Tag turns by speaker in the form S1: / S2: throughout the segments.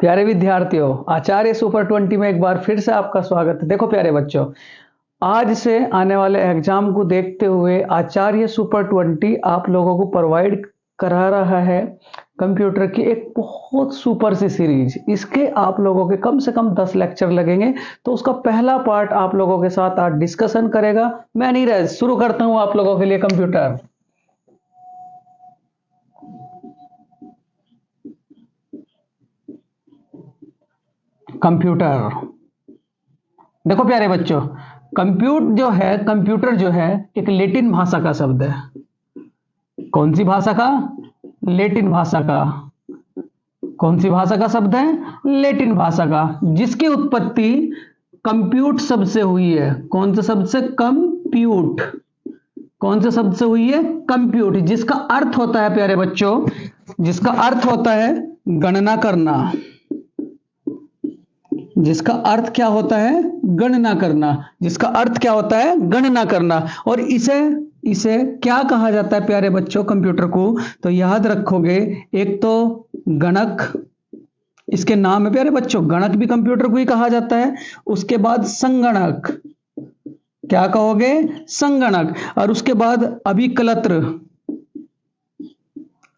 S1: प्यारे विद्यार्थियों, आचार्य सुपर 20 में एक बार फिर से आपका स्वागत है। देखो प्यारे बच्चों, आज से आने वाले एग्जाम को देखते हुए आचार्य सुपर 20 आप लोगों को प्रोवाइड करा रहा है कंप्यूटर की एक बहुत सुपर सी सीरीज। इसके आप लोगों के कम से कम 10 लेक्चर लगेंगे। तो उसका पहला पार्ट आप लोगों के साथ आज डिस्कशन करेगा। मैं नीरज शुरू करता हूं आप लोगों के लिए कंप्यूटर। कंप्यूटर देखो प्यारे बच्चों, कंप्यूटर जो है एक लैटिन भाषा का शब्द है। कौन सी भाषा का? लैटिन भाषा का। कौन सी भाषा का शब्द है? लैटिन भाषा का, जिसकी उत्पत्ति कंप्यूट शब्द से हुई है। कौन से शब्द से? कंप्यूट। कौन से शब्द से हुई है? कंप्यूट, जिसका अर्थ होता है प्यारे बच्चों, जिसका अर्थ होता है गणना करना। जिसका अर्थ क्या होता है? गणना करना। जिसका अर्थ क्या होता है? गणना करना। और इसे क्या कहा जाता है प्यारे बच्चों कंप्यूटर को? तो याद रखोगे, एक तो गणक इसके नाम है प्यारे बच्चों, गणक भी कंप्यूटर को ही कहा जाता है। उसके बाद संगणक, क्या कहोगे? संगणक। और उसके बाद अभिकलत्र।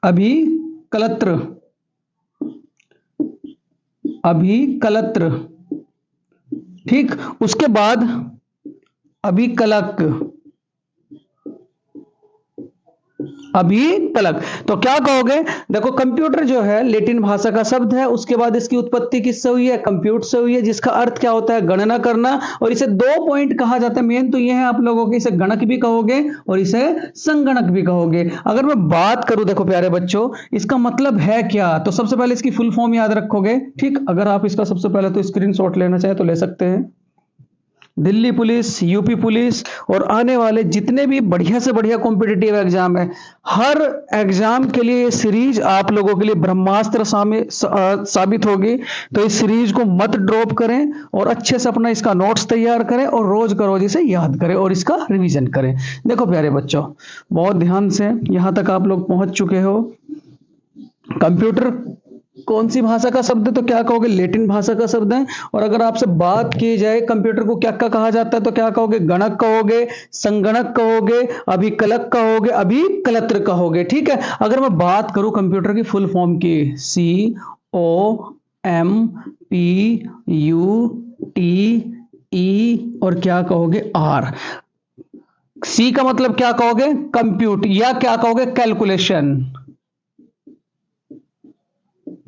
S1: अभिकलत्र अभिकलत्र ठीक। उसके बाद अभिकलक। अभिकलक। तो क्या कहोगे? देखो, कंप्यूटर जो है लैटिन भाषा का शब्द है। उसके बाद इसकी उत्पत्ति किससे हुई है? कंप्यूट से हुई है, जिसका अर्थ क्या होता है? गणना करना। और इसे 2 पॉइंट कहा जाता है। मेन तो ये है आप लोगों के, इसे गणक भी कहोगे और इसे संगणक भी कहोगे। अगर मैं बात करूं, देखो प्यारे बच्चों, इसका मतलब है क्या? तो सबसे पहले इसकी फुल फॉर्म याद रखोगे। ठीक, अगर आप इसका सबसे पहले तो स्क्रीनशॉट लेना चाहे तो ले सकते हैं। दिल्ली पुलिस, यूपी पुलिस और आने वाले जितने भी बढ़िया से बढ़िया कॉम्पिटिटिव एग्जाम है, हर एग्जाम के लिए ये सीरीज आप लोगों के लिए ब्रह्मास्त्र साबित होगी। तो इस सीरीज को मत ड्रॉप करें और अच्छे से अपना इसका नोट्स तैयार करें और रोज का रोज इसे याद करें और इसका रिवीजन करें। देखो प्यारे बच्चों, बहुत ध्यान से यहां तक आप लोग पहुंच चुके हो। कंप्यूटर कौन सी भाषा का शब्द है? तो क्या कहोगे? लैटिन भाषा का शब्द है। और अगर आपसे बात की जाए कंप्यूटर को क्या क्या कहा जाता है, तो क्या कहोगे? गणक कहोगे, संगणक कहोगे, अभिकलक कहोगे, अभिकलत्र कहोगे। ठीक है। अगर मैं बात करूं कंप्यूटर की फुल फॉर्म की, COMPUTE और क्या कहोगे? R। सी का मतलब क्या कहोगे? कंप्यूट, या क्या कहोगे? कैलकुलेशन।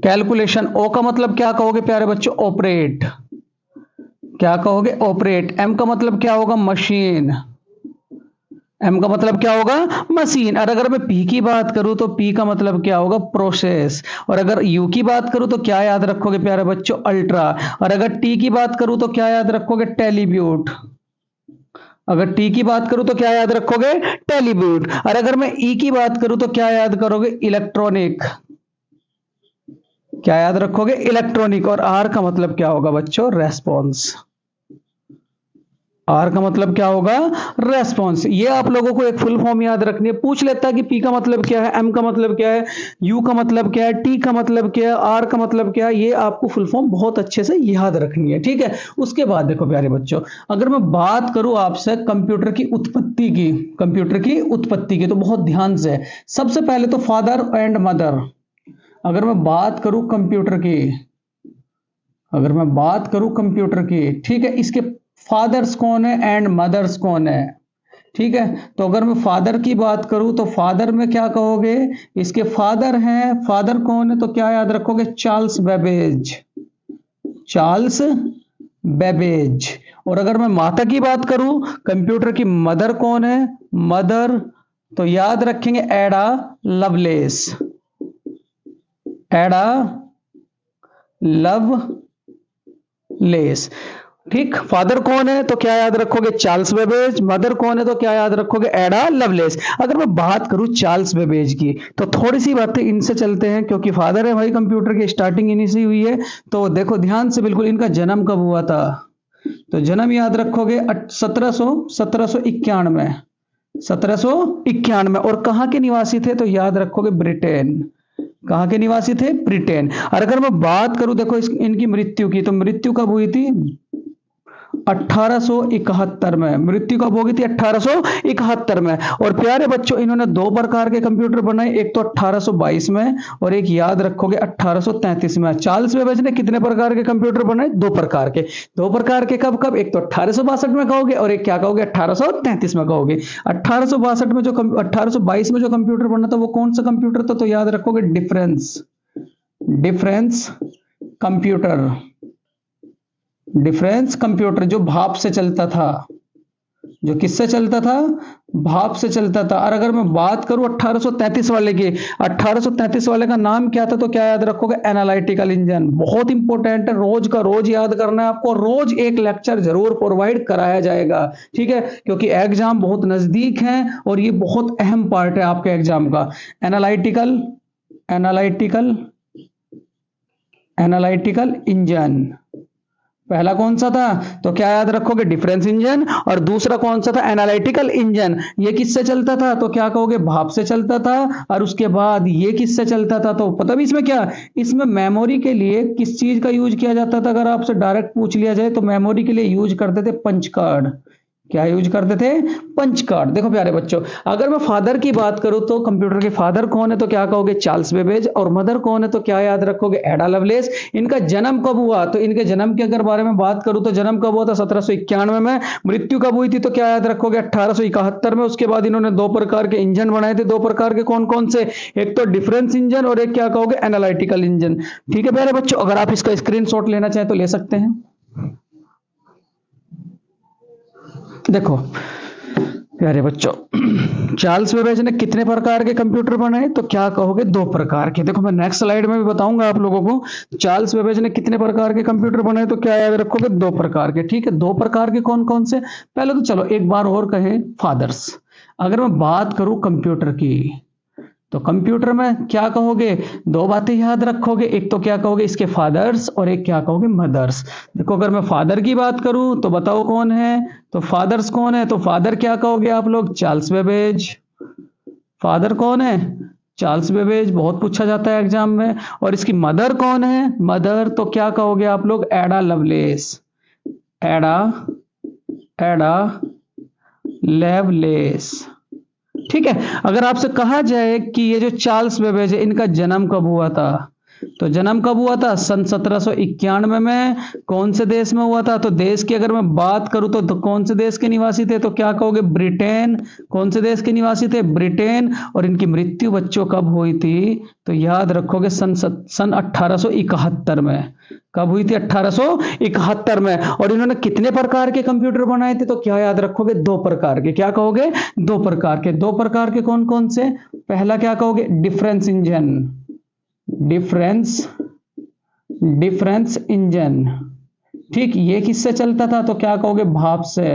S1: कैलकुलेशन। ओ का मतलब क्या कहोगे प्यारे बच्चों? ऑपरेट। क्या कहोगे? ऑपरेट। एम का मतलब क्या होगा? मशीन। एम का मतलब क्या होगा? मशीन। और अगर मैं पी की बात करूं तो पी का मतलब क्या होगा? प्रोसेस। और अगर यू की बात करूं तो क्या याद रखोगे प्यारे बच्चों? अल्ट्रा। और अगर टी की बात करूं तो क्या याद रखोगे? टेलीब्यूट। अगर टी की बात करूं तो क्या याद रखोगे? टेलीब्यूट। और अगर मैं ई की बात करूं तो क्या याद करोगे? इलेक्ट्रॉनिक। क्या याद रखोगे? इलेक्ट्रॉनिक। और आर का मतलब क्या होगा बच्चों? रेस्पॉन्स। आर का मतलब क्या होगा? रेस्पॉन्स। ये आप लोगों को एक फुल फॉर्म याद रखनी है। पूछ लेता है कि पी का मतलब क्या है, एम का मतलब क्या है, यू का मतलब क्या है, टी का मतलब क्या है, आर का मतलब क्या है। ये आपको फुल फॉर्म बहुत अच्छे से याद रखनी है। ठीक है। उसके बाद देखो प्यारे बच्चों, अगर मैं बात करूं आपसे कंप्यूटर की उत्पत्ति की, कंप्यूटर की उत्पत्ति की, तो बहुत ध्यान से। सबसे पहले तो फादर एंड मदर। अगर मैं बात करूं कंप्यूटर की, अगर मैं बात करूं कंप्यूटर की, ठीक है, इसके फादर्स कौन है एंड मदर्स कौन है? ठीक है। तो अगर मैं फादर की बात करूं तो फादर में क्या कहोगे? इसके फादर हैं। फादर कौन है? तो क्या याद रखोगे? Charles Babbage. Charles Babbage. और अगर मैं माता की बात करूं, कंप्यूटर की मदर कौन है? मदर, तो याद रखेंगे एडा लवलेस। एडा लवलेस। ठीक। फादर कौन है? तो क्या याद रखोगे? Charles Babbage. मदर कौन है? तो क्या याद रखोगे? एडा लवलेस। अगर मैं बात करूं चार्ल्स बेबेज की, तो थोड़ी सी बातें इनसे चलते हैं, क्योंकि फादर है भाई कंप्यूटर की, स्टार्टिंग इन्हीं से हुई है। तो देखो ध्यान से बिल्कुल, इनका जन्म कब हुआ था? तो जन्म याद रखोगे 1791। 1791। और कहां के निवासी थे? तो याद रखोगे ब्रिटेन। कहाँ के निवासी थे? ब्रिटेन। और अगर मैं बात करूं देखो इनकी मृत्यु की, तो मृत्यु कब हुई थी? 1871 में मृत्यु कब होगी थी? 1871 में। और प्यारे बच्चों इन्होंने दो प्रकार के कंप्यूटर बनाए, एक तो 1822 में और एक याद रखोगे 1833 में। चार्ल्स बेबेज ने कितने प्रकार के कंप्यूटर बनाए? दो प्रकार के। दो प्रकार के कब कब? एक तो 1862 में कहोगे और एक क्या कहोगे? 1833 में कहोगे। 1862 में जो 1822 में जो कंप्यूटर बना था वो कौन सा कंप्यूटर था? तो याद रखोगे डिफरेंस कंप्यूटर। डिफरेंस कंप्यूटर जो भाप से चलता था, जो किससे चलता था? भाप से चलता था। और अगर मैं बात करूं 1833 वाले की, 1833 वाले का नाम क्या था? तो क्या याद रखोगे? Analytical engine. बहुत इंपॉर्टेंट है, रोज का रोज याद करना है आपको, रोज एक लेक्चर जरूर प्रोवाइड कराया जाएगा, ठीक है, क्योंकि एग्जाम बहुत नजदीक है और ये बहुत अहम पार्ट है आपके एग्जाम का। एनालिटिकल एनालिटिकल एनालिटिकल इंजन पहला कौन सा था? तो क्या याद रखोगे? Difference engine. और दूसरा कौन सा था? Analytical engine. ये किससे चलता था? तो क्या कहोगे? भाप से चलता था। और उसके बाद ये किससे चलता था? तो पता भी इसमें क्या, इसमें मेमोरी के लिए किस चीज का यूज किया जाता था? अगर आपसे डायरेक्ट पूछ लिया जाए तो मेमोरी के लिए यूज करते थे पंच कार्ड। क्या यूज करते थे? Punch card. देखो प्यारे बच्चों, अगर मैं फादर की बात करूं तो कंप्यूटर के फादर कौन है? तो क्या कहोगे? Charles Babbage. और मदर कौन है? तो क्या याद रखोगे? एडा लवलेस। इनका जन्म कब हुआ? तो इनके जन्म के अगर बारे में बात करूं तो जन्म कब हुआ था? 1791 में। मृत्यु कब हुई थी? तो क्या याद रखोगे? 1871 में। उसके बाद इन्होंने दो प्रकार के इंजन बनाए थे। दो प्रकार के कौन कौन से? एक तो डिफरेंस इंजन और एक क्या कहोगे? Analytical engine. ठीक है प्यारे बच्चों, अगर आप इसका स्क्रीनशॉट लेना चाहें तो ले सकते हैं। देखो प्यारे बच्चों, चार्ल्स बेबेज ने कितने प्रकार के कंप्यूटर बनाए? तो क्या कहोगे? दो प्रकार के। देखो मैं नेक्स्ट स्लाइड में भी बताऊंगा आप लोगों को चार्ल्स बेबेज ने कितने प्रकार के कंप्यूटर बनाए, तो क्या याद रखोगे? दो प्रकार के। ठीक है, दो प्रकार के कौन कौन से? पहले तो चलो एक बार और कहें, फादर्स। अगर मैं बात करूं कंप्यूटर की, तो कंप्यूटर में क्या कहोगे? दो बातें याद रखोगे, एक तो क्या कहोगे? इसके फादर्स और एक क्या कहोगे? मदर्स। देखो अगर मैं फादर की बात करूं तो बताओ कौन है? तो फादर्स कौन है? तो फादर क्या कहोगे आप लोग? Charles Babbage. फादर कौन है? चार्ल्स बेबेज, बहुत पूछा जाता है एग्जाम में। और इसकी मदर कौन है? मदर तो क्या कहोगे आप लोग? एडा लवलेस। एडा एडा लेवलेस। ठीक है, अगर आपसे कहा जाए कि ये जो चार्ल्स बेबेज है इनका जन्म कब हुआ था, तो जन्म कब हुआ था? सन 1791 में। कौन से देश में हुआ था? तो देश की अगर मैं बात करूं तो कौन से देश के निवासी थे? तो क्या कहोगे? ब्रिटेन। कौन से देश के निवासी थे? ब्रिटेन। और इनकी मृत्यु बच्चों कब हुई थी? तो याद रखोगे सन 1871 में। कब हुई थी? 1871 में। और इन्होंने कितने प्रकार के कंप्यूटर बनाए थे? तो क्या याद रखोगे? दो प्रकार के। क्या कहोगे? दो प्रकार के। दो प्रकार के कौन कौन से? पहला क्या कहोगे? Difference engine. Difference difference engine. ठीक, ये किससे चलता था? तो क्या कहोगे? भाप से।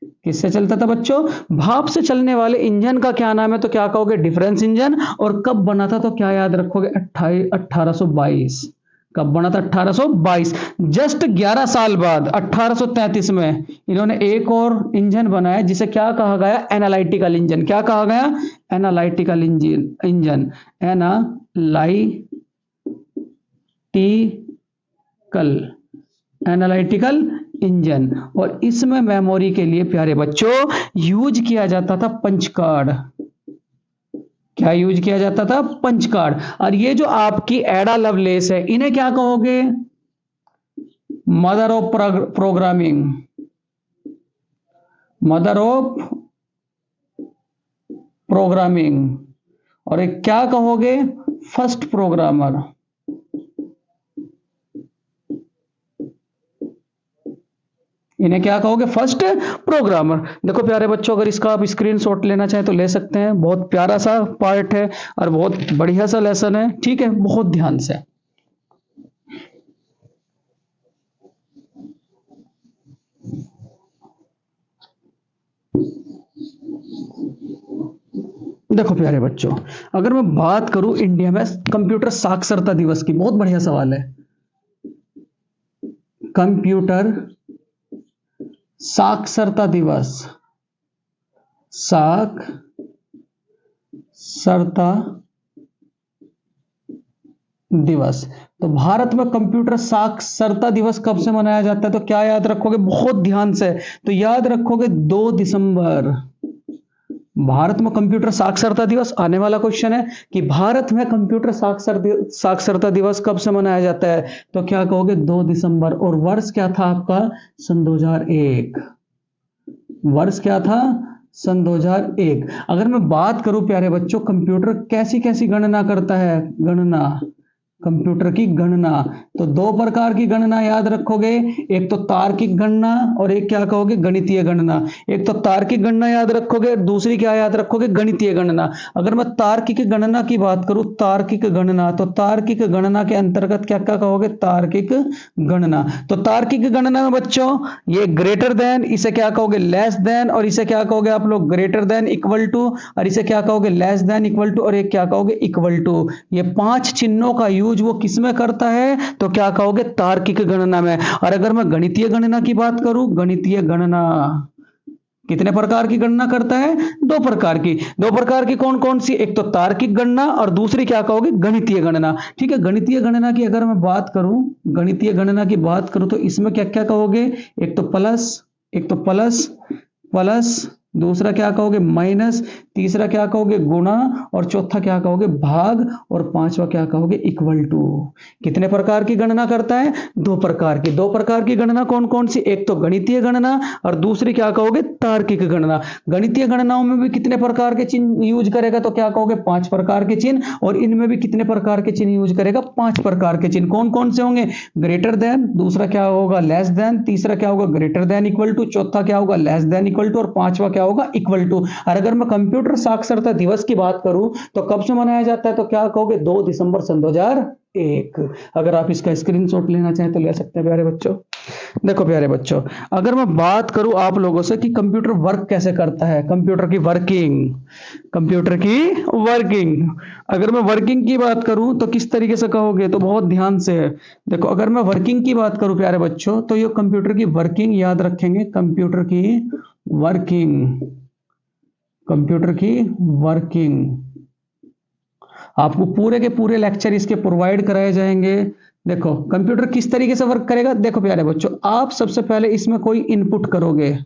S1: किससे चलता था बच्चों? भाप से चलने वाले इंजन का क्या नाम है? तो क्या कहोगे? Difference engine. और कब बना था? तो क्या याद रखोगे? 1822। कब बना था? 1822। जस्ट 11 साल बाद 1833 में इन्होंने एक और इंजन बनाया जिसे क्या कहा गया? Analytical engine. क्या कहा गया? Analytical engine. Analytical engine. और इसमें मेमोरी के लिए प्यारे बच्चों यूज किया जाता था पंच कार्ड। क्या यूज किया जाता था? Punch card. और ये जो आपकी एडा लवलेस है इन्हें क्या कहोगे? Mother of programming. Mother of programming. और एक क्या कहोगे? First programmer. इन्हें क्या कहोगे? First programmer. देखो प्यारे बच्चों, अगर इसका आप स्क्रीनशॉट लेना चाहें तो ले सकते हैं। बहुत प्यारा सा पार्ट है और बहुत बढ़िया सा लेसन है। ठीक है, बहुत ध्यान से। देखो प्यारे बच्चों, अगर मैं बात करूं इंडिया में कंप्यूटर साक्षरता दिवस की, बहुत बढ़िया सवाल है। कंप्यूटर साक्षरता दिवस। साक्षरता दिवस। तो भारत में कंप्यूटर साक्षरता दिवस कब से मनाया जाता है? तो क्या याद रखोगे बहुत ध्यान से? तो याद रखोगे 2 दिसंबर। भारत में कंप्यूटर साक्षरता दिवस, आने वाला क्वेश्चन है कि भारत में कंप्यूटर साक्षरता दिवस कब से मनाया जाता है? तो क्या कहोगे 2 दिसंबर। और वर्ष क्या था आपका? सन 2001। वर्ष क्या था? सन 2001। अगर मैं बात करूं प्यारे बच्चों, कंप्यूटर कैसी कैसी गणना करता है? गणना, कंप्यूटर की गणना, तो 2 प्रकार की गणना याद रखोगे, एक तो तार्किक गणना और एक क्या कहोगे? गणितीय गणना। एक तो तार्किक गणना याद रखोगे, दूसरी क्या याद रखोगे? गणितीय गणना। अगर मैं तार्किक गणना की बात करूं, तार्किक गणना, तो तार्किक गणना के अंतर्गत क्या क्या कहोगे? तार्किक गणना। तो तार्किक गणना में बच्चों ये ग्रेटर देन, इसे क्या कहोगे? लेस देन, और इसे क्या कहोगे आप लोग? ग्रेटर देन, इक्वल टू, और इसे क्या कहोगे? लेस देन, इक्वल टू, और एक क्या कहोगे? Equal to. ये 5 चिन्हों का यूज वो किसमें करता है? तो क्या कहोगे? तार्किक गणना में। और अगर मैं गणितीय गणना की बात करूं, गणितीय गणना कितने प्रकार की गणना करता है? 2 प्रकार की। 2 प्रकार की कौन कौन सी? एक तो तार्किक गणना और दूसरी क्या कहोगे? गणितीय गणना। ठीक है, गणितीय गणना की अगर मैं बात करूं, गणितीय गणना की बात करूं तो इसमें क्या क्या कहोगे? एक तो प्लस, एक तो प्लस, प्लस, दूसरा क्या कहोगे? माइनस, तीसरा क्या कहोगे? गुणा, और चौथा क्या कहोगे? भाग, और पांचवा क्या कहोगे? Equal to. कितने प्रकार की गणना करता है? 2 प्रकार की। 2 प्रकार की गणना कौन कौन सी? एक तो गणितीय गणना और दूसरी क्या कहोगे? तार्किक गणना। गणितीय गणनाओं में भी कितने प्रकार के चिन्ह यूज करेगा? तो क्या कहोगे? 5 प्रकार के चिन्ह। और इनमें भी कितने प्रकार के चिन्ह यूज करेगा? 5 प्रकार के चिन्ह। कौन कौन से होंगे? ग्रेटर देन, दूसरा क्या होगा? लेस देन, तीसरा क्या होगा? ग्रेटर देन इक्वल टू, चौथा क्या होगा? लेस देन इक्वल टू, और पांचवा क्या होगा? Equal to. और अगर मैं कंप्यूटर साक्षरता दिवस की बात करूं तो कब से मनाया जाता है? तो क्या कहोगे? 2 दिसंबर सन 2001। अगर आप इसका स्क्रीनशॉट लेना चाहें तो ले सकते हैं प्यारे बच्चों। देखो प्यारे बच्चों, अगर मैं बात करूं आप लोगों से कि कंप्यूटर वर्क कैसे करता है, कंप्यूटर की वर्किंग, कंप्यूटर की वर्किंग, अगर मैं वर्किंग की बात करूं तो किस तरीके से कहोगे? तो बहुत ध्यान से देखो। अगर मैं वर्किंग की बात करूं प्यारे बच्चों, तो ये कंप्यूटर की वर्किंग याद रखेंगे, कंप्यूटर की वर्किंग, कंप्यूटर की वर्किंग। आपको पूरे के पूरे लेक्चर इसके प्रोवाइड कराए जाएंगे। देखो कंप्यूटर किस तरीके से वर्क करेगा। देखो प्यारे बच्चों, आप सबसे पहले इसमें कोई इनपुट करोगे,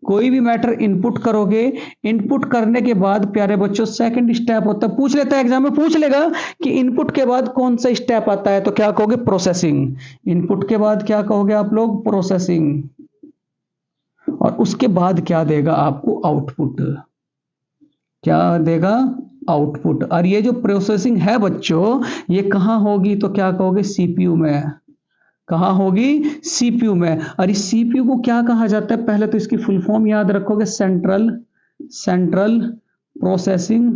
S1: कोई भी मैटर इनपुट करोगे। इनपुट करने के बाद प्यारे बच्चों सेकंड स्टेप होता है, पूछ लेता है एग्जाम में, पूछ लेगा कि इनपुट के बाद कौन सा स्टेप आता है। तो क्या कहोगे? प्रोसेसिंग। इनपुट के बाद क्या कहोगे आप लोग? प्रोसेसिंग। और उसके बाद क्या देगा आपको? आउटपुट। क्या देगा? आउटपुट। और ये जो प्रोसेसिंग है बच्चों, ये कहां होगी? तो क्या कहोगे? सीपीयू में। कहां होगी? सीपीयू में। और इस सीपीयू को क्या कहा जाता है? पहले तो इसकी फुल फॉर्म याद रखोगे, central central processing,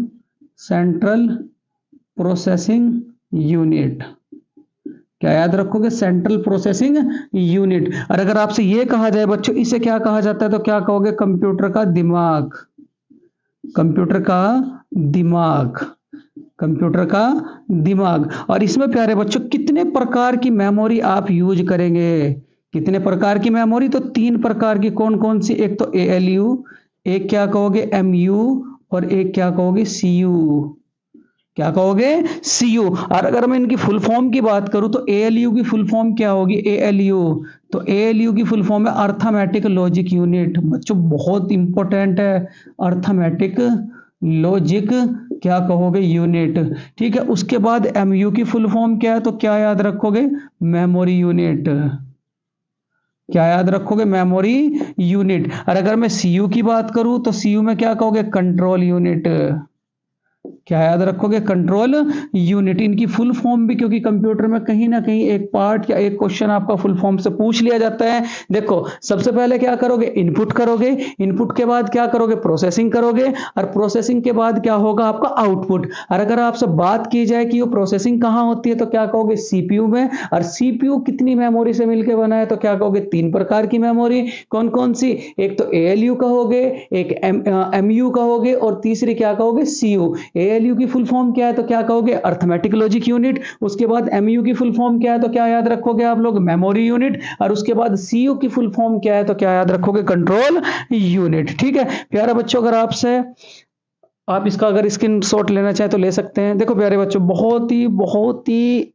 S1: central processing unit. क्या याद रखोगे? Central processing unit. और अगर आपसे ये कहा जाए बच्चों इसे क्या कहा जाता है, तो क्या कहोगे? कंप्यूटर का दिमाग, कंप्यूटर का दिमाग, कंप्यूटर का दिमाग। और इसमें प्यारे बच्चों कितने प्रकार की मेमोरी आप यूज करेंगे? कितने प्रकार की मेमोरी? तो 3 प्रकार की। कौन कौन सी? एक तो एएलयू, एक क्या कहोगे? एमयू, और एक क्या कहोगे? सीयू। क्या कहोगे? सीयू। और अगर मैं इनकी फुल फॉर्म की बात करूं तो एएलयू की फुल फॉर्म क्या होगी? एएलयू, तो एएलयू की फुल फॉर्म है अर्थमेटिक लॉजिक यूनिट। बच्चों बहुत इंपॉर्टेंट है, अर्थमेटिक लॉजिक क्या कहोगे? यूनिट। ठीक है, उसके बाद एमयू की फुल फॉर्म क्या है? तो क्या याद रखोगे? Memory unit. क्या याद रखोगे? Memory unit. और अगर मैं सीयू की बात करूं तो सीयू में क्या कहोगे? Control unit. क्या याद रखोगे? Control unit. इनकी फुल फॉर्म भी, क्योंकि कंप्यूटर में कहीं ना कहीं एक पार्ट या एक क्वेश्चन आपका फुल फॉर्म से पूछ लिया जाता है। देखो सबसे पहले क्या करोगे? इनपुट करोगे, इनपुट के बाद क्या करोगे? प्रोसेसिंग करोगे, और प्रोसेसिंग के बाद क्या होगा आपका? आउटपुट। और अगर आपसे बात की जाए कि वो प्रोसेसिंग कहां होती है, तो क्या कहोगे? सीपीयू में। और सीपीयू कितनी मेमोरी से मिलकर बना है? तो क्या कहोगे? 3 प्रकार की मेमोरी। कौन कौन सी? एक तो एएलयू कहोगे, एक एमयू कहोगे, और तीसरी क्या कहोगे? सीयू। एएलयू की फुल फॉर्म क्या है? तो क्या कहोगे? Arithmetic logic unit. उसके बाद एमयू की फुल फॉर्म क्या है? तो क्या याद रखोगे आप लोग? Memory unit. और उसके बाद सीयू की फुल फॉर्म क्या है? तो क्या याद रखोगे? Control unit. ठीक है प्यारे बच्चों, अगर आपसे आप इसका अगर स्क्रीनशॉट लेना चाहें तो ले सकते हैं। देखो प्यारे बच्चों, बहुत ही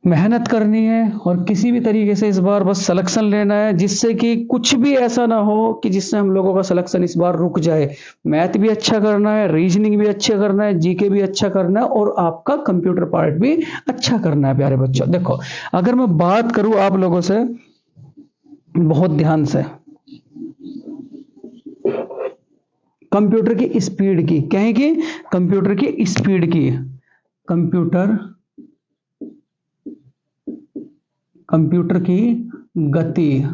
S1: मेहनत करनी है और किसी भी तरीके से इस बार बस सिलेक्शन लेना है, जिससे कि कुछ भी ऐसा ना हो कि जिससे हम लोगों का सिलेक्शन इस बार रुक जाए। मैथ भी अच्छा करना है, रीजनिंग भी अच्छा करना है, जीके भी अच्छा करना है और आपका कंप्यूटर पार्ट भी अच्छा करना है प्यारे बच्चों। देखो, अगर मैं बात करूं आप लोगों से बहुत ध्यान से, कंप्यूटर की स्पीड की, कहें कि कंप्यूटर की स्पीड की, कंप्यूटर कंप्यूटर की गति।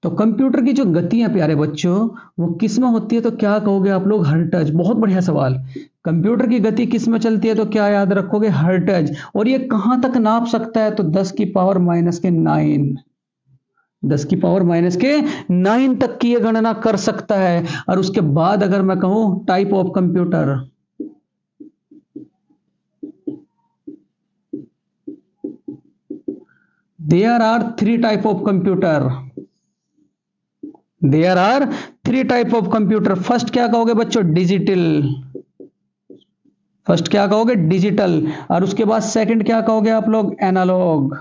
S1: तो कंप्यूटर की जो गति है प्यारे बच्चों, वो किस में होती है तो क्या कहोगे आप लोग? हर्ट्ज। बहुत बढ़िया सवाल। कंप्यूटर की गति किस में चलती है तो क्या याद रखोगे? हर्ट्ज। और ये कहां तक नाप सकता है तो 10 की पावर माइनस के 9, 10 की पावर माइनस के 9 तक की ये गणना कर सकता है। और उसके बाद अगर मैं कहूं type of computer, there are three type of computer, there are three type of computer. First क्या कहोगे बच्चों? डिजिटल। फर्स्ट क्या कहोगे? डिजिटल। और उसके बाद सेकंड क्या कहोगे आप लोग? एनालॉग।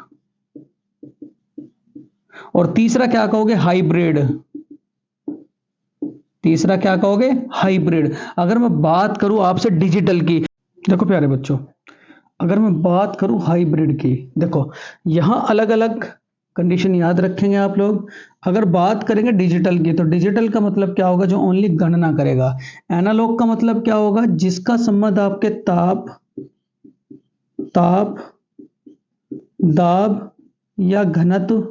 S1: और तीसरा क्या कहोगे? हाइब्रिड। तीसरा क्या कहोगे? हाइब्रिड। अगर मैं बात करूं आपसे डिजिटल की, देखो प्यारे बच्चों, अगर मैं बात करूं हाइब्रिड की, देखो यहां अलग अलग कंडीशन याद रखेंगे आप लोग। अगर बात करेंगे डिजिटल की, तो डिजिटल का मतलब क्या होगा? जो ओनली गणना करेगा। एनालॉग का मतलब क्या होगा? जिसका संबंध आपके ताप ताप दाब या घनत्व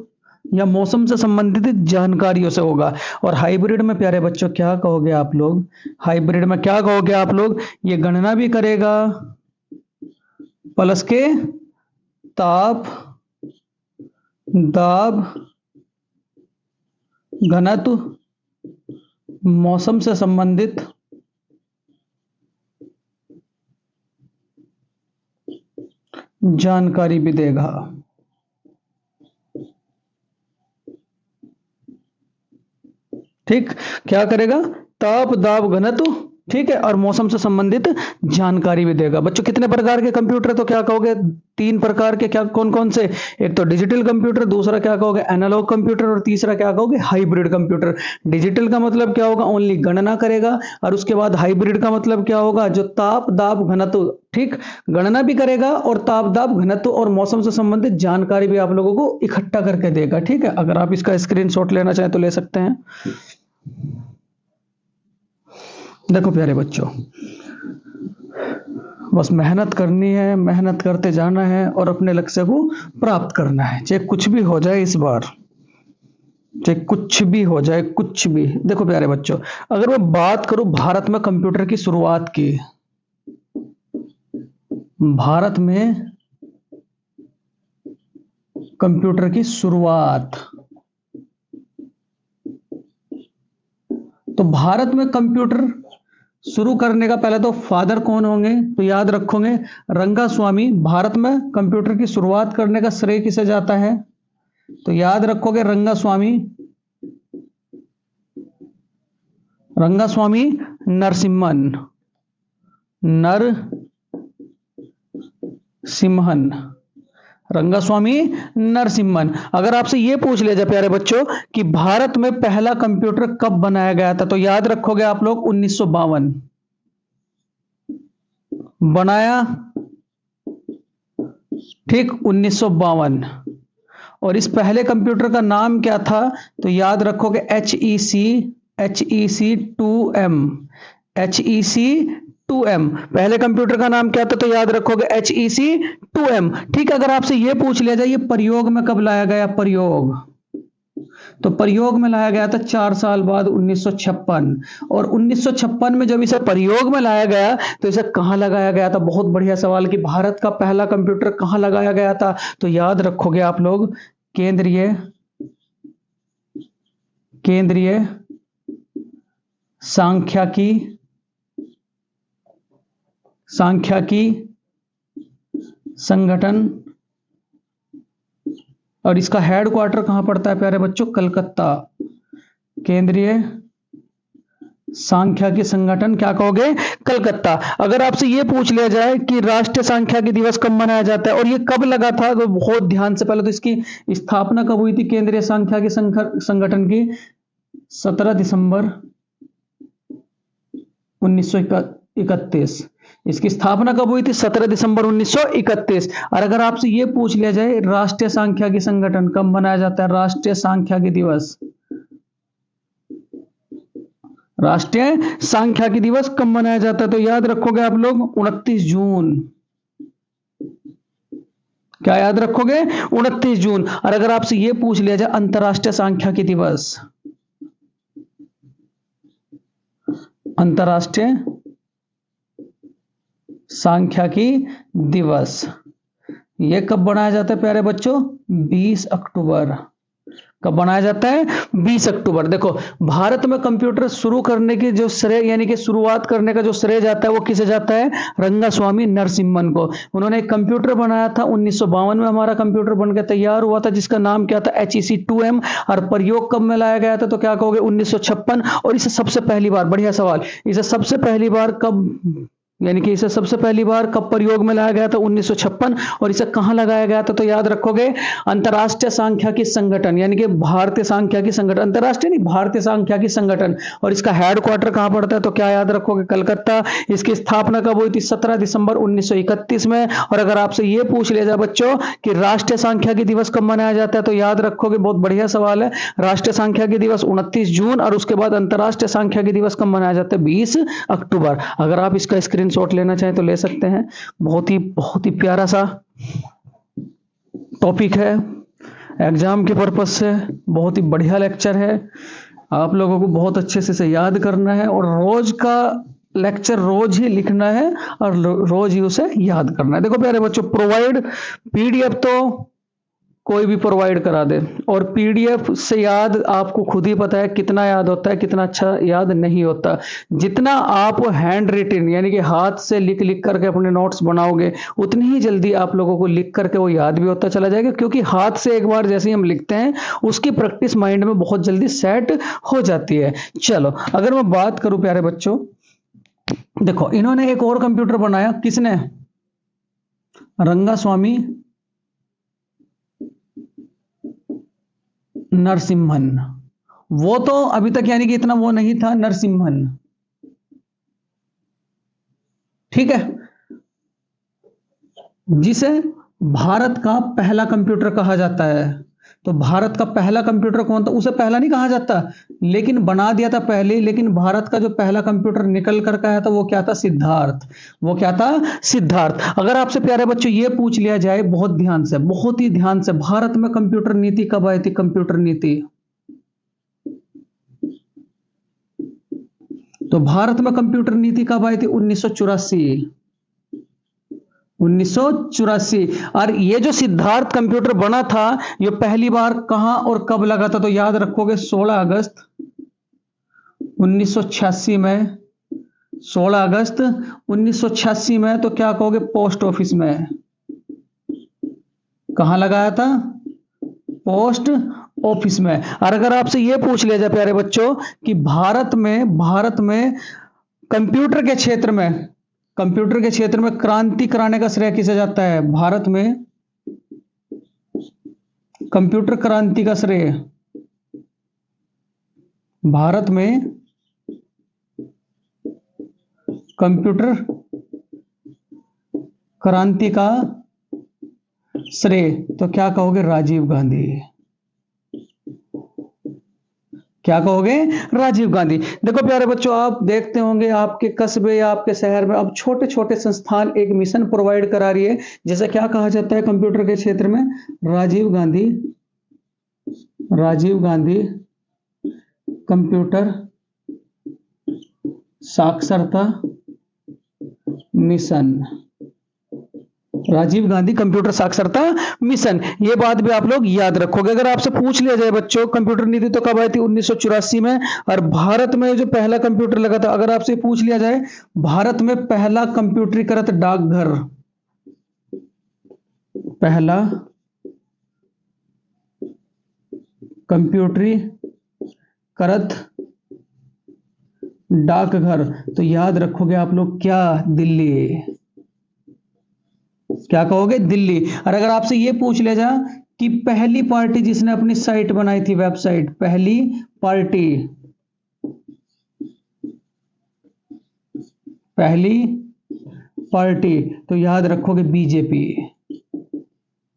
S1: या मौसम से संबंधित जानकारियों से होगा। और हाइब्रिड में प्यारे बच्चों क्या कहोगे आप लोग? हाइब्रिड में क्या कहोगे आप लोग? ये गणना भी करेगा प्लस के ताप दाब घनत्व मौसम से संबंधित जानकारी भी देगा। ठीक, क्या करेगा? ताप दाब घनत्व, ठीक है, और मौसम से संबंधित जानकारी भी देगा। बच्चों कितने प्रकार के कंप्यूटर तो क्या कहोगे? तीन प्रकार के। क्या कौन कौन से? एक तो डिजिटल कंप्यूटर, दूसरा क्या कहोगे? एनालॉग कंप्यूटर, और तीसरा क्या कहोगे? Hybrid computer. डिजिटल का मतलब क्या होगा? ओनली गणना करेगा। और उसके बाद हाइब्रिड का मतलब क्या होगा? जो ताप दाब घनत्व, ठीक, गणना भी करेगा और ताप दाब घनत्व और मौसम से संबंधित जानकारी भी आप लोगों को इकट्ठा करके देगा। ठीक है, अगर आप इसका स्क्रीनशॉट लेना चाहें तो ले सकते हैं। देखो प्यारे बच्चों, बस मेहनत करनी है, मेहनत करते जाना है और अपने लक्ष्य को प्राप्त करना है, चाहे कुछ भी हो जाए इस बार, चाहे कुछ भी हो जाए, कुछ भी। देखो प्यारे बच्चों, अगर मैं बात करूं भारत में कंप्यूटर की शुरुआत की, भारत में कंप्यूटर की शुरुआत, तो भारत में कंप्यूटर शुरू करने का पहले तो फादर कौन होंगे तो याद रखोगे रंगा स्वामी। भारत में कंप्यूटर की शुरुआत करने का श्रेय किसे जाता है तो याद रखोगे रंगा स्वामी, रंगा स्वामी नरसिम्हन, नरसिम्हन, रंगास्वामी नरसिम्हन। अगर आपसे यह पूछ लिया जाए प्यारे बच्चों कि भारत में पहला कंप्यूटर कब बनाया गया था तो याद रखोगे आप लोग 1952 बनाया, ठीक, 1952। और इस पहले कंप्यूटर का नाम क्या था तो याद रखोगे HEC 2M, HEC 2M। पहले कंप्यूटर का नाम क्या था तो याद रखोगे HEC 2M। ठीक, अगर आपसे यह पूछ लिया जाए ये प्रयोग में कब लाया गया, प्रयोग, तो प्रयोग में लाया गया था 4 साल बाद 1956। और 1956 में जब इसे प्रयोग में लाया गया तो इसे कहां लगाया गया था? बहुत बढ़िया सवाल कि भारत का पहला कंप्यूटर कहां लगाया गया था तो याद रखोगे आप लोग केंद्रीय केंद्रीय सांख्यिकी सांख्यिकी संगठन। और इसका हेडक्वार्टर कहां पड़ता है प्यारे बच्चों? कलकत्ता। केंद्रीय सांख्यिकी संगठन, क्या कहोगे, कलकत्ता। अगर आपसे ये पूछ लिया जाए कि राष्ट्रीय सांख्यिकी दिवस कब मनाया जाता है और ये कब लगा था, तो बहुत ध्यान से, पहले तो इसकी स्थापना कब हुई थी केंद्रीय सांख्यिकी संगठन की, 17 दिसंबर 1931। इसकी स्थापना कब हुई थी, 17 दिसंबर 1931। और अगर आपसे ये पूछ लिया जाए राष्ट्रीय सांख्यिकी संगठन कब मनाया जाता है, राष्ट्रीय सांख्यिकी दिवस, राष्ट्रीय सांख्यिकी दिवस कब मनाया जाता है, तो याद रखोगे आप लोग 29 जून। क्या याद रखोगे, 29 जून। और अगर आपसे यह पूछ लिया जाए अंतर्राष्ट्रीय सांख्यिकी दिवस, अंतर्राष्ट्रीय सांख्यिकी दिवस यह कब बनाया जाता है प्यारे बच्चों, 20 अक्टूबर। कब बनाया जाता है, 20 अक्टूबर। देखो, भारत में कंप्यूटर शुरू करने की जो श्रेय, यानी कि शुरुआत करने का जो श्रेय जाता है वो किसे जाता है, रंगास्वामी नरसिम्हन को। उन्होंने एक कंप्यूटर बनाया था 1952 में, हमारा कंप्यूटर बनकर तैयार हुआ था, जिसका नाम क्या था, HEC2M। और प्रयोग कब में लाया गया था, तो क्या कहोगे, 1956। और इसे सबसे पहली बार, बढ़िया सवाल, इसे सबसे पहली बार कब, यानी कि इसे सबसे पहली बार कब प्रयोग में लाया गया था, 1956। और इसे कहां लगाया गया था, तो याद रखोगे अंतर्राष्ट्रीय सांख्यिकी संगठन, यानी कि भारतीय सांख्यिकी संगठन, अंतर्राष्ट्रीय नहीं, भारतीय सांख्यिकी संगठन। और इसका हेडक्वार्टर कहां पड़ता है, तो क्या याद रखोगे, कलकत्ता। इसकी स्थापना कब हुई थी, 17 दिसंबर 1931 में। और अगर आपसे यह पूछ लिया जाए बच्चों कि राष्ट्रीय सांख्यिकी दिवस कब मनाया जाता है, तो याद रखोगे, बहुत बढ़िया सवाल है, राष्ट्रीय सांख्यिकी दिवस 29 जून। और उसके बाद अंतर्राष्ट्रीय सांख्यिकी दिवस कब मनाया जाता है, 20 अक्टूबर। अगर आप इसका स्क्रीनशॉट लेना चाहें तो ले सकते हैं। बहुत ही प्यारा सा टॉपिक है, एग्जाम के पर्पज से बहुत ही बढ़िया लेक्चर है। आप लोगों को बहुत अच्छे से इसे याद करना है और रोज का लेक्चर रोज ही लिखना है और रोज ही उसे याद करना है। देखो प्यारे बच्चों, प्रोवाइड पीडीएफ तो कोई भी प्रोवाइड करा दे, और पीडीएफ से याद आपको खुद ही पता है कितना याद होता है, कितना अच्छा याद नहीं होता। जितना आप हैंड रिटन, यानी कि हाथ से लिख लिख करके अपने नोट्स बनाओगे, उतनी ही जल्दी आप लोगों को लिख करके वो याद भी होता चला जाएगा, क्योंकि हाथ से एक बार जैसे ही हम लिखते हैं उसकी प्रैक्टिस माइंड में बहुत जल्दी सेट हो जाती है। चलो, अगर मैं बात करूं प्यारे बच्चों, देखो इन्होंने एक और कंप्यूटर बनाया, किसने, रंगास्वामी नरसिम्हन। वो तो अभी तक यानी कि इतना वो नहीं था, नरसिम्हन, ठीक है, जिसे भारत का पहला कंप्यूटर कहा जाता है। तो भारत का पहला कंप्यूटर कौन था, उसे पहला नहीं कहा जाता, लेकिन बना दिया था पहले। लेकिन भारत का जो पहला कंप्यूटर निकल कर आया था वो क्या था, सिद्धार्थ। वो क्या था, सिद्धार्थ। अगर आपसे प्यारे बच्चों ये पूछ लिया जाए, बहुत ध्यान से, बहुत ही ध्यान से, भारत में कंप्यूटर नीति कब आई थी, कंप्यूटर नीति, तो भारत में कंप्यूटर नीति कब आई थी, 1984। 1984। और ये जो सिद्धार्थ कंप्यूटर बना था, ये पहली बार कहां और कब लगा था, तो याद रखोगे 16 अगस्त 1986 में। 16 अगस्त 1986 में, तो क्या कहोगे, पोस्ट ऑफिस में। कहां लगाया था, पोस्ट ऑफिस में। और अगर आपसे यह पूछ लिया जाए प्यारे बच्चों कि भारत में कंप्यूटर के क्षेत्र में क्रांति कराने का श्रेय किसे जाता है, भारत में कंप्यूटर क्रांति का श्रेय, भारत में कंप्यूटर क्रांति का श्रेय, तो क्या कहोगे, राजीव गांधी। क्या कहोगे, राजीव गांधी। देखो प्यारे बच्चों, आप देखते होंगे आपके कस्बे या आपके शहर में अब छोटे छोटे संस्थान एक मिशन प्रोवाइड करा रही है, जैसे क्या कहा जाता है कंप्यूटर के क्षेत्र में, राजीव गांधी कंप्यूटर साक्षरता मिशन, राजीव गांधी कंप्यूटर साक्षरता मिशन। ये बात भी आप लोग याद रखोगे। अगर आपसे पूछ लिया जाए बच्चों कंप्यूटर नीति तो कब आई थी, 1984 में। और भारत में जो पहला कंप्यूटर लगा था, अगर आपसे पूछ लिया जाए भारत में पहला कंप्यूटरीकृत डाकघर, पहला कंप्यूटरीकृत डाकघर, तो याद रखोगे आप लोग क्या, दिल्ली। क्या कहोगे, दिल्ली। और अगर आपसे ये पूछ लिया जाए कि पहली पार्टी जिसने अपनी साइट बनाई थी, वेबसाइट, पहली पार्टी, पहली पार्टी, तो याद रखोगे बीजेपी।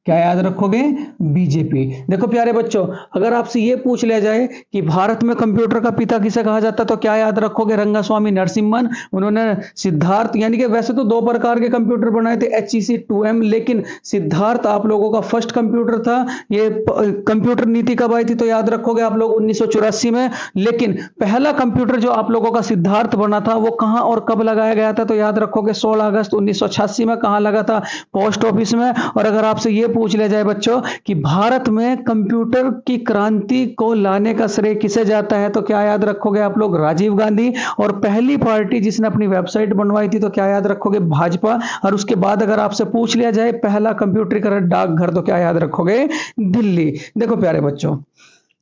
S1: क्या याद रखोगे, बीजेपी। देखो प्यारे बच्चों, अगर आपसे यह पूछ लिया जाए कि भारत में कंप्यूटर का पिता किसे कहा जाता है, तो क्या याद रखोगे, रंगास्वामी नरसिम्हन। उन्होंने सिद्धार्थ, यानी कि वैसे तो दो प्रकार के कंप्यूटर बनाए थे, HEC 2M, लेकिन सिद्धार्थ आप लोगों का फर्स्ट कंप्यूटर था। ये कंप्यूटर नीति कब आई थी, तो याद रखोगे आप लोग 1984 में। लेकिन पहला कंप्यूटर जो आप लोगों का सिद्धार्थ बना था, वो कहां और कब लगाया गया था, तो याद रखोगे 16 अगस्त 1986 में। कहां लगा था, पोस्ट ऑफिस में। और अगर आपसे यह पूछ लिया जाए बच्चों कि भारत में कंप्यूटर की क्रांति को लाने का श्रेय किसे जाता है, तो क्या याद रखोगे आप लोग, राजीव गांधी। और पहली पार्टी जिसने अपनी वेबसाइट बनवाई थी, तो क्या याद रखोगे, भाजपा। और उसके बाद अगर आपसे पूछ लिया जाए पहला कंप्यूटरीकृत डाकघर, तो क्या याद रखोगे, दिल्ली। देखो प्यारे बच्चों,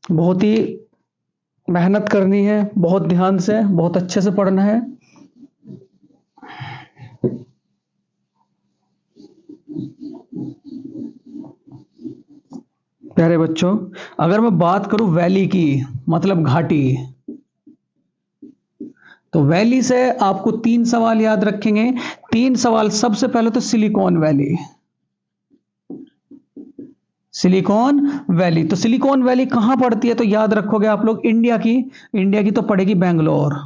S1: बहुत ही मेहनत करनी है, बहुत ध्यान से, बहुत अच्छे से पढ़ना है। प्यारे बच्चों, अगर मैं बात करूं वैली की, मतलब घाटी, तो वैली से आपको 3 सवाल याद रखेंगे। 3 सवाल, सबसे पहले तो सिलिकॉन वैली। सिलिकॉन वैली, तो सिलिकॉन वैली कहां पड़ती है, तो याद रखोगे आप लोग इंडिया की। इंडिया की तो पड़ेगी बेंगलोर।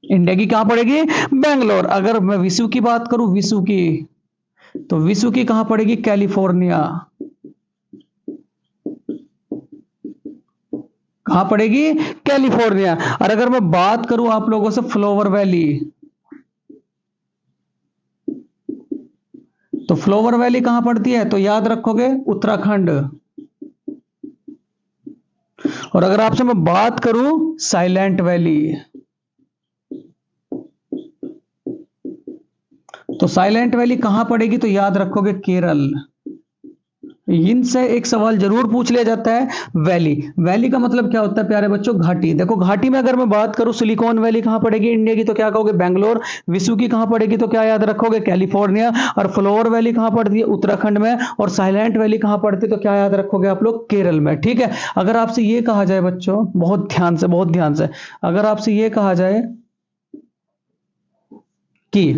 S1: इंडिया की कहां पड़ेगी, बेंगलोर। अगर मैं विश्व की बात करूं, विश्व की, तो विश्व की कहां पड़ेगी, कैलिफोर्निया। कहां पड़ेगी, कैलिफोर्निया। और अगर मैं बात करूं आप लोगों से फ्लावर वैली, तो फ्लावर वैली कहां पड़ती है, तो याद रखोगे उत्तराखंड। और अगर आपसे मैं बात करूं साइलेंट वैली, तो साइलेंट वैली कहां पड़ेगी, तो याद रखोगे केरल। इनसे एक सवाल जरूर पूछ लिया जाता है, वैली। वैली का मतलब क्या होता है प्यारे बच्चों, घाटी। देखो घाटी में अगर मैं बात करूं, सिलिकॉन वैली कहां पड़ेगी इंडिया की, तो क्या कहोगे, बेंगलोर। विश्व की कहां पड़ेगी, तो क्या याद रखोगे, कैलिफोर्निया। और फ्लावर वैली कहां पड़ती है, उत्तराखंड में। और साइलेंट वैली कहां पड़ती है, तो क्या याद रखोगे आप लोग, केरल में। ठीक है। अगर आपसे यह कहा जाए बच्चों, बहुत ध्यान से, बहुत ध्यान से, अगर आपसे यह कहा जाए कि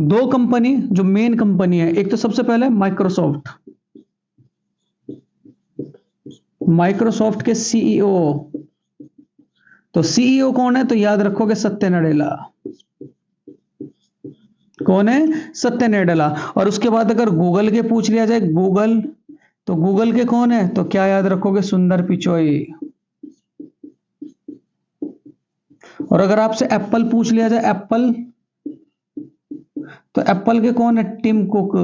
S1: दो कंपनी जो मेन कंपनी है, एक तो सबसे पहले माइक्रोसॉफ्ट, माइक्रोसॉफ्ट के सीईओ, तो सीईओ कौन है, तो याद रखोगे सत्य नडेला। कौन है, सत्य नडेला। और उसके बाद अगर गूगल के पूछ लिया जाए, गूगल, तो गूगल के कौन है, तो क्या याद रखोगे, सुंदर पिचोई। और अगर आपसे एप्पल पूछ लिया जाए, एप्पल, तो एप्पल के कौन है, टिम कुक।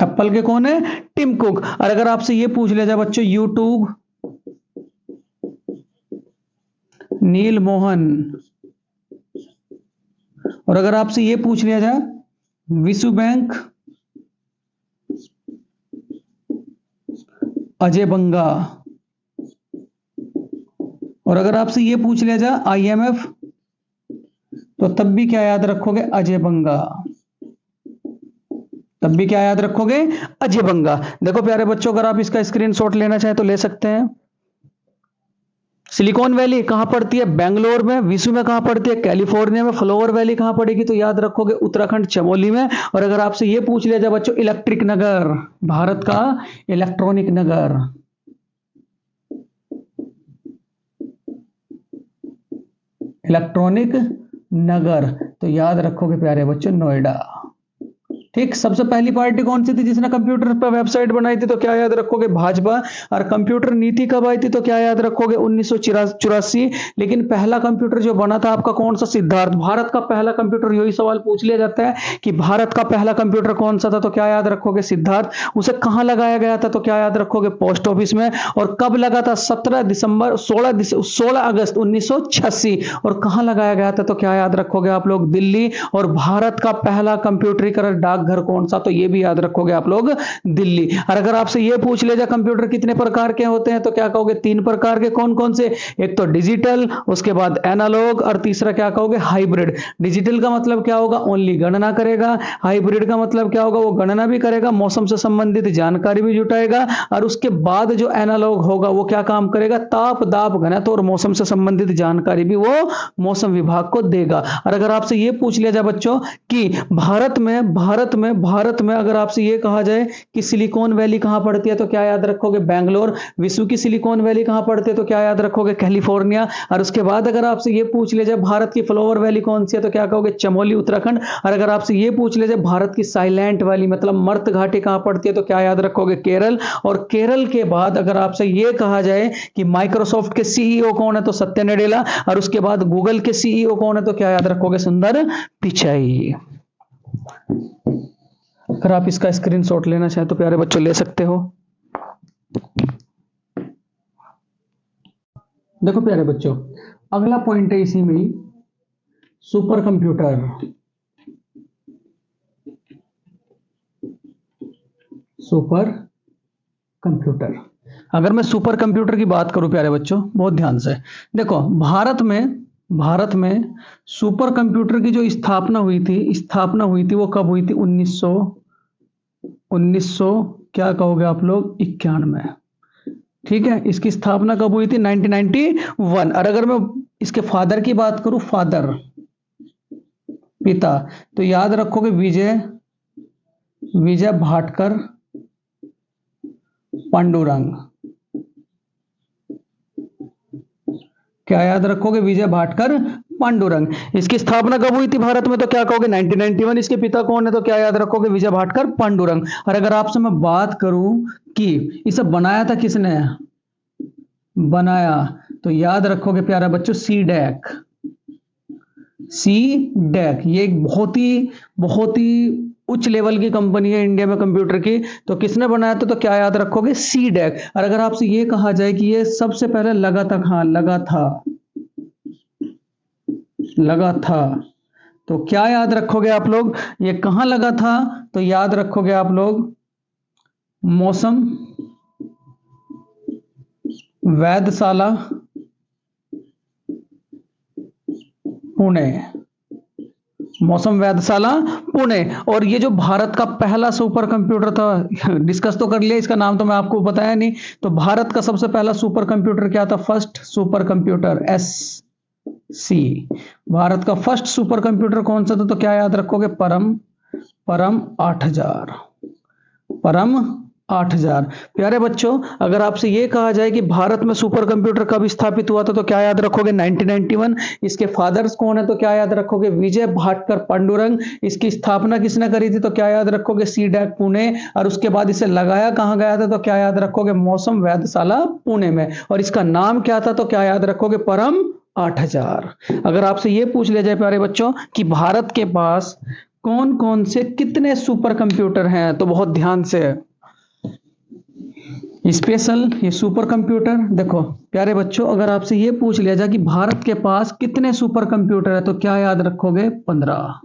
S1: एप्पल के कौन है, टिम कुक। और अगर आपसे यह पूछ लिया जाए बच्चों, यूट्यूब, नील मोहन। और अगर आपसे यह पूछ लिया जाए विश्व बैंक, अजय बंगा। और अगर आपसे यह पूछ लिया जाए IMF, तो तब भी क्या याद रखोगे, अजय बंगा। तब भी क्या याद रखोगे, अजय बंगा। देखो प्यारे बच्चों, अगर आप इसका स्क्रीनशॉट लेना चाहें तो ले सकते हैं। सिलिकॉन वैली कहां पड़ती है, बेंगलोर में। विश्व में कहां पड़ती है, कैलिफोर्निया में। फ्लावर वैली कहां पड़ेगी, तो याद रखोगे उत्तराखंड, चमोली में। और अगर आपसे यह पूछ लिया जाए बच्चों, इलेक्ट्रिक नगर, भारत का इलेक्ट्रॉनिक नगर, इलेक्ट्रॉनिक नगर, तो याद रखोगे प्यारे बच्चों, नोएडा। ठीक। सबसे पहली पार्टी कौन सी थी जिसने कंप्यूटर पर वेबसाइट बनाई थी, तो क्या याद रखोगे, भाजपा। और कंप्यूटर नीति कब आई थी, तो क्या याद रखोगे, 1984। लेकिन पहला कंप्यूटर जो बना था आपका कौन सा, सिद्धार्थ। भारत का पहला कंप्यूटर, यही सवाल पूछ लिया जाता है कि भारत का पहला कंप्यूटर कौन सा था, तो क्या याद रखोगे, सिद्धार्थ। उसे कहां लगाया गया था, तो क्या याद रखोगे, पोस्ट ऑफिस में। और कब लगा था, 16 अगस्त 1986। और कहां लगाया गया था, तो क्या याद रखोगे आप लोग, दिल्ली। और भारत का पहला कंप्यूटरीकृत डाक घर कौन सा, तो ये भी याद रखोगे आप लोग दिल्ली। और अगर आपसे ये पूछ ले जाए कंप्यूटर कितने प्रकार के होते हैं, तो क्या कहोगे 3 प्रकार के। कौन कौन से? एक तो डिजिटल, उसके बाद एनालॉग, और तीसरा क्या कहोगे हाइब्रिड। डिजिटल का मतलब क्या होगा? ओनली गणना करेगा। हाइब्रिड का मतलब क्या होगा? वो गणना भी करेगा, मौसम से संबंधित जानकारी भी जुटाएगा, और उसके बाद जो एनालॉग होगा वो क्या काम करेगा? ताप दाब घनत्व और मौसम से संबंधित जानकारी भी वो मौसम विभाग को देगा। और अगर आपसे ये पूछ लिया जाए बच्चों कि भारत में अगर आपसे ये कहा जाए कि सिलिकॉन वैली कहां पड़ती है, तो क्या याद रखोगे? बैंगलोर। विश्व की सिलिकॉन वैली कहां पड़ती है, तो क्या याद रखोगे? कैलिफोर्निया। और उसके बाद अगर आपसे ये पूछ लिया जाए भारत की फ्लावर वैली कौन सी है, तो क्या कहोगे? चमोली, उत्तराखंड। और अगर आपसे ये पूछ लिया जाए भारत की साइलेंट वैली मतलब मर्त घाटी कहां पड़ती है, तो क्या याद रखोगे? केरल। और केरल के बाद अगर आपसे ये कहा जाए कि माइक्रोसॉफ्ट के सीईओ कौन है, तो सत्य नडेला। और उसके बाद गूगल के सीईओ कौन है, तो क्या याद रखोगे? सुंदर पिचाई। अगर आप इसका स्क्रीनशॉट लेना चाहें तो प्यारे बच्चों ले सकते हो। देखो प्यारे बच्चों, अगला पॉइंट है इसी में सुपर कंप्यूटर। Super computer. अगर मैं सुपर कंप्यूटर की बात करूं प्यारे बच्चों, बहुत ध्यान से देखो, भारत में सुपर कंप्यूटर की जो स्थापना हुई थी वो कब हुई थी? 1900 क्या कहोगे आप लोग? 91। ठीक है, इसकी स्थापना कब हुई थी? 1991। और अगर मैं इसके फादर की बात करूं, फादर पिता, तो याद रखोगे विजय भाटकर पांडुरंग। क्या याद रखोगे? विजय भाटकर पांडुरंग। इसकी स्थापना कब हुई थी भारत में, तो क्या कहोगे? 1991। इसके पिता कौन है, तो क्या याद रखोगे? विजय भाटकर पांडुरंग। और अगर आपसे मैं बात करूं कि इसे बनाया था किसने, तो याद रखोगे प्यारा बच्चों सी डैक। ये एक बहुत ही उच्च लेवल की कंपनी है इंडिया में कंप्यूटर की। तो किसने बनाया था, तो क्या याद रखोगे? C DAC. और अगर आपसे ये कहा जाए कि ये सबसे पहले लगा था, तो क्या याद रखोगे आप लोग? ये कहां लगा था, तो याद रखोगे आप लोग मौसम वेधशाला पुणे। मौसम वेधशाला पुणे। और ये जो भारत का पहला सुपर कंप्यूटर था, डिस्कस तो कर लिया, इसका नाम तो मैं आपको बताया नहीं। तो भारत का सबसे पहला सुपर कंप्यूटर क्या था? First super computer SC। Bharat का फर्स्ट सुपर कंप्यूटर कौन सा था, तो क्या याद रखोगे? परम 8000। परम 8000। प्यारे बच्चों, अगर आपसे ये कहा जाए कि भारत में सुपर कंप्यूटर कब स्थापित हुआ था, तो क्या याद रखोगे? 1991। इसके फादर्स कौन है, तो क्या याद रखोगे? विजय भाटकर पांडुरंग। इसकी स्थापना किसने करी थी, तो क्या याद रखोगे? C DAC Pune. और उसके बाद इसे लगाया कहां गया था, तो क्या याद रखोगे? मौसम वेधशाला पुणे में। और इसका नाम क्या था, तो क्या याद रखोगे? परम 8000। अगर आपसे ये पूछ लिया जाए प्यारे बच्चों कि भारत के पास कौन कौन से कितने सुपर कंप्यूटर हैं, तो बहुत ध्यान से स्पेशल ये सुपर कंप्यूटर। देखो प्यारे बच्चों, अगर आपसे ये पूछ लिया जाए कि भारत के पास कितने सुपर कंप्यूटर है, तो क्या याद रखोगे? 15।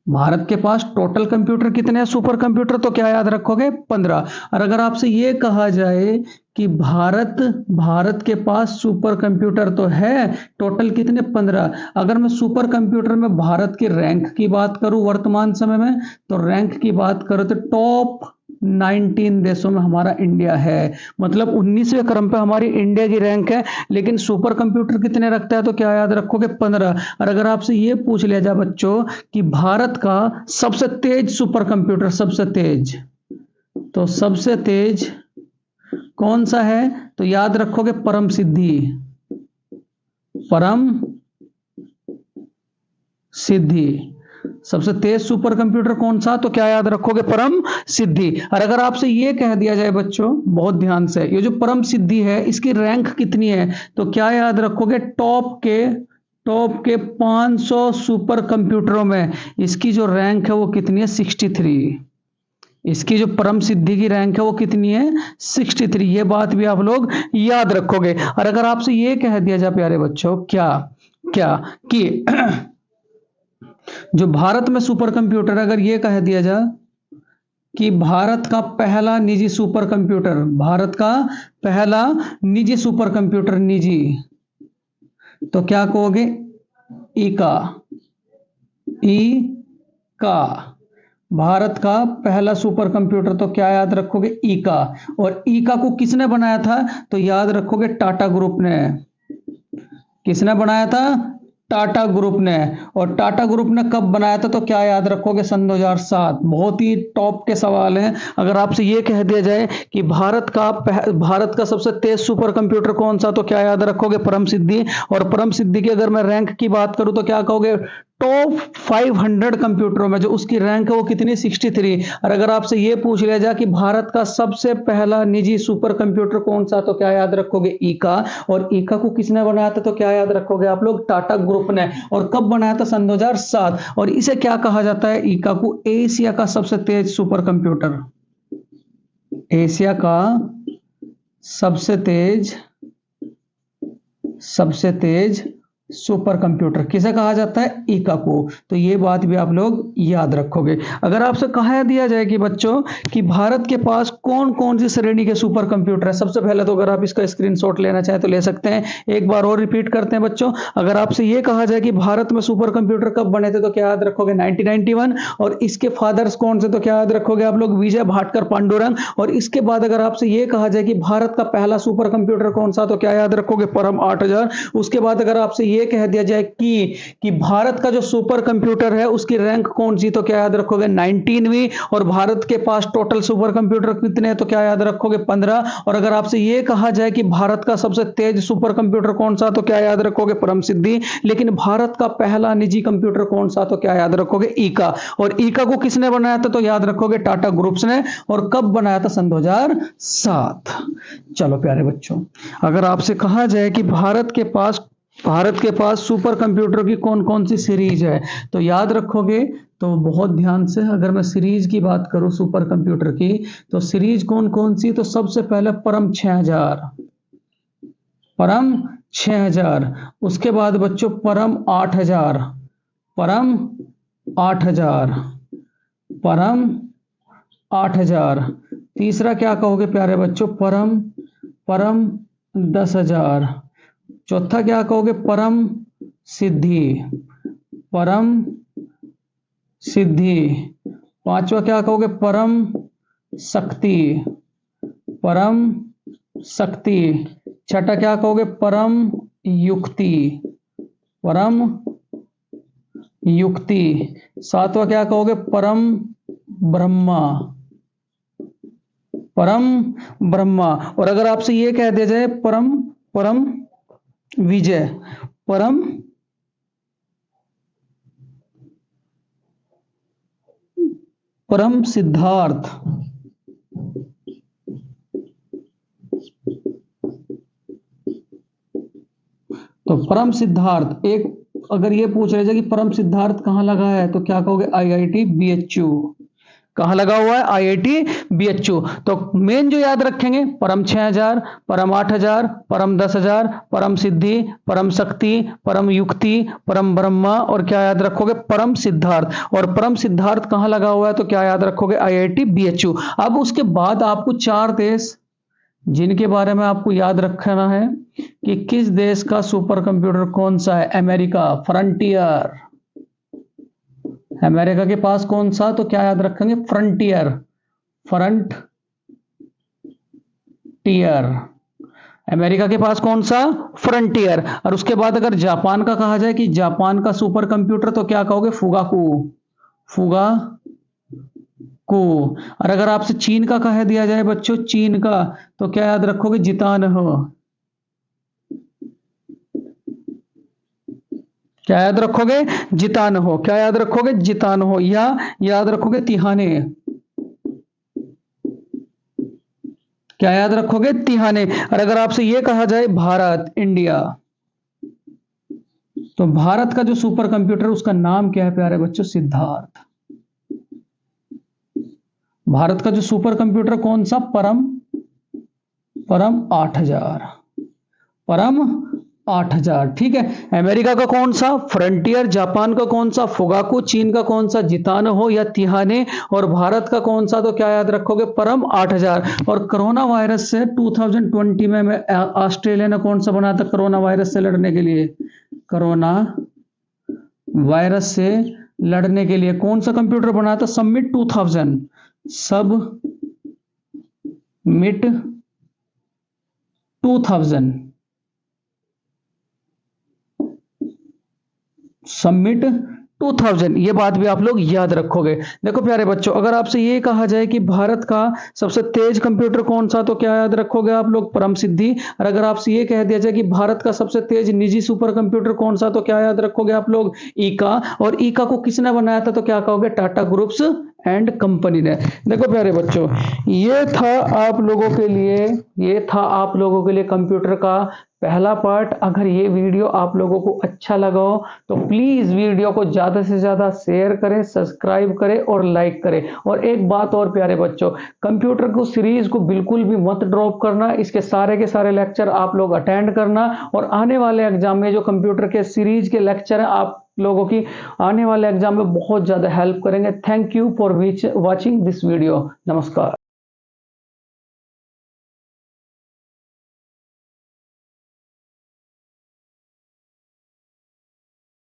S1: भारत के पास टोटल कंप्यूटर कितने हैं सुपर कंप्यूटर, तो क्या याद रखोगे? 15। और अगर आपसे ये कहा जाए कि भारत के पास सुपर कंप्यूटर तो है टोटल कितने? 15। अगर मैं सुपर कंप्यूटर में भारत के रैंक की बात करूं वर्तमान समय में, तो रैंक की बात करो तो टॉप 19 देशों में हमारा इंडिया है। मतलब 19वें क्रम पे हमारी इंडिया की रैंक है। लेकिन सुपर कंप्यूटर कितने रखता है, तो क्या याद रखोगे? 15। और अगर आपसे ये पूछ लिया जाए बच्चों कि भारत का सबसे तेज सुपर कंप्यूटर, सबसे तेज कौन सा है, तो याद रखोगे परम सिद्धि। सबसे तेज सुपर कंप्यूटर कौन सा, तो क्या याद रखोगे? परम सिद्धि। और अगर आपसे ये कह दिया जाए बच्चों, बहुत ध्यान से, ये जो परम सिद्धि है इसकी रैंक कितनी है, तो क्या याद रखोगे? टॉप के 500 सुपर कंप्यूटरों में इसकी जो रैंक है वो कितनी है? 63। इसकी जो परम सिद्धि की रैंक है वो कितनी है? 63। ये बात भी आप लोग याद रखोगे। और अगर आपसे ये कह दिया जाए प्यारे बच्चों क्या कि जो भारत में सुपर कंप्यूटर, अगर ये कह दिया जाए कि भारत का पहला निजी सुपर कंप्यूटर, भारत का पहला निजी सुपर कंप्यूटर, निजी, तो क्या कहोगे? ईका, ईका। भारत का पहला सुपर कंप्यूटर, तो क्या याद रखोगे? ईका। और ईका को किसने बनाया था? तो याद रखोगे टाटा ग्रुप ने। किसने बनाया था? टाटा ग्रुप ने। और टाटा ग्रुप ने कब बनाया था? तो क्या याद रखोगे? सन 2007। बहुत ही टॉप के सवाल हैं। अगर आपसे ये कह दिया जाए कि भारत का सबसे तेज सुपर कंप्यूटर कौन सा, तो क्या याद रखोगे? परम सिद्धि। और परम सिद्धि की अगर मैं रैंक की बात करूं तो क्या कहोगे? टॉप 500 कंप्यूटरों में जो उसकी रैंक है वो कितनी? 63। और अगर आपसे ये पूछ लिया जाए कि भारत का सबसे पहला निजी सुपर कंप्यूटर कौन सा, तो क्या याद रखोगे? ईका। और ईका को किसने बनाया था? तो क्या याद रखोगे आप लोग? टाटा ग्रुप ने। और कब बनाया था? सन 2007। और इसे क्या कहा जाता है? ईका को एशिया का सबसे तेज सुपर कंप्यूटर, एशिया का सबसे तेज सुपर कंप्यूटर किसे कहा जाता है? ईका को। तो ये बात भी आप लोग याद रखोगे। अगर आपसे कहा दिया जाए कि बच्चों कि भारत के पास कौन कौन सी श्रेणी के सुपर कंप्यूटर है, सबसे पहले तो अगर आप इसका स्क्रीनशॉट लेना चाहें तो ले सकते हैं। एक बार और रिपीट करते हैं बच्चों। अगर आपसे ये कहा जाए कि भारत में सुपर कंप्यूटर कब बने थे, तो क्या याद रखोगे? 1991। और इसके फादर्स कौन से, तो क्या याद रखोगे आप लोग? विजय भाटकर पांडुरंग। और इसके बाद अगर आपसे ये कहा जाए कि भारत का पहला सुपर कंप्यूटर कौन सा, तो क्या याद रखोगे? परम 8000। उसके बाद अगर आपसे ये कह दिया जाए कि भारत का जो सुपर कंप्यूटर है उसकी रैंक कौन सी, तो क्या याद रखोगे? 19वीं। और भारत के पास टोटल सुपर कंप्यूटर कितने हैं, तो क्या याद रखोगे? 15। और अगर आपसे ये कहा जाए कि भारत का सबसे तेज सुपर कंप्यूटर कौन सा, तो क्या याद रखोगे? परम सिद्धि। लेकिन भारत का पहला निजी कंप्यूटर कौन सा, तो क्या याद रखोगे? ईका। और ईका को किसने बनाया था, तो याद रखोगे टाटा ग्रुप्स ने। और कब बनाया था? सन 2007। चलो प्यारे बच्चों, अगर आपसे कहा जाए कि भारत के पास सुपर कंप्यूटर की कौन कौन सी सीरीज है, तो याद रखोगे। तो बहुत ध्यान से, अगर मैं सीरीज की बात करूं सुपर कंप्यूटर की, तो सीरीज कौन कौन सी? तो सबसे पहले परम 6000, परम 6000। उसके बाद बच्चों परम 8000, परम 8000, परम 8000। तीसरा क्या कहोगे प्यारे बच्चों? परम 10,000। चौथा क्या कहोगे? परम सिद्धि, परम सिद्धि। पांचवा क्या कहोगे? परम शक्ति, परम शक्ति। छठा क्या कहोगे? परम युक्ति, परम युक्ति। सातवां क्या कहोगे? परम ब्रह्मा, परम ब्रह्मा। और अगर आपसे ये कह दिया जाए परम विजय, परम सिद्धार्थ, तो परम सिद्धार्थ। एक अगर ये पूछ रहे थे कि परम सिद्धार्थ कहाँ लगा है, तो क्या कहोगे? IIT BHU. कहाँ लगा हुआ है? IIT BHU. तो मेन जो याद रखेंगे, परम 6000, परम 8000, परम 10,000, परम सिद्धि, परम शक्ति, परम युक्ति, परम ब्रह्मा। और क्या याद रखोगे? परम सिद्धार्थ। और परम सिद्धार्थ कहाँ लगा हुआ है, तो क्या याद रखोगे? IIT BHU. अब उसके बाद आपको 4 देश जिनके बारे में आपको याद रखना है कि किस देश का सुपर कंप्यूटर कौन सा है। America, frontier. अमेरिका के पास कौन सा, तो क्या याद रखेंगे? Frontier, frontier. अमेरिका के पास कौन सा? फ्रंटियर। और उसके बाद अगर जापान का कहा जाए कि जापान का सुपर कंप्यूटर, तो क्या कहोगे? Fugaku, Fugaku. और अगर आपसे चीन का कह दिया जाए बच्चों, चीन का, तो क्या याद रखोगे? जितानहो। क्या याद रखोगे? जितानहो। क्या याद रखोगे? जितानहो। या याद रखोगे? तिहाने। क्या याद रखोगे? तिहाने। और अगर आपसे यह कहा जाए भारत, इंडिया, तो भारत का जो सुपर कंप्यूटर उसका नाम क्या है प्यारे बच्चों? सिद्धार्थ। भारत का जो सुपर कंप्यूटर कौन सा? परम 8000, परम 8000। ठीक है। अमेरिका का कौन सा? फ्रंटियर। जापान का कौन सा? फुगाकू। चीन का कौन सा? जितानो हो या तिहाने। और भारत का कौन सा? तो क्या याद रखोगे? परम 8000। और कोरोना वायरस से 2020 में ऑस्ट्रेलिया ने कौन सा बनाया था कोरोना वायरस से लड़ने के लिए? कोरोना वायरस से लड़ने के लिए कौन सा कंप्यूटर बनाया था? सबमिट 2000। सबमिट 2000। सबमिट 2000। ये बात भी आप लोग याद रखोगे। देखो प्यारे बच्चों, अगर आपसे ये कहा जाए कि भारत का सबसे तेज कंप्यूटर कौन सा, तो क्या याद रखोगे आप लोग? परम सिद्धि। और अगर आपसे ये कह दिया जाए कि भारत का सबसे तेज निजी सुपर कंप्यूटर कौन सा, तो क्या याद रखोगे आप लोग? ईका। और ईका को किसने बनाया था, तो क्या कहोगे? टाटा ग्रुप्स एंड कंपनी ने। देखो प्यारे बच्चों, ये था आप लोगों के लिए कंप्यूटर का पहला पार्ट। अगर ये वीडियो आप लोगों को अच्छा लगा हो तो प्लीज वीडियो को ज्यादा से ज्यादा शेयर करें, सब्सक्राइब करें और लाइक करें। और एक बात और प्यारे बच्चों, कंप्यूटर को सीरीज को बिल्कुल भी मत ड्रॉप करना। इसके सारे के सारे लेक्चर आप लोग अटेंड करना। और आने वाले एग्जाम में जो कंप्यूटर के सीरीज के लेक्चर है, आप लोगों की आने वाले एग्जाम में बहुत ज्यादा हेल्प करेंगे। Thank you for watching this video. नमस्कार।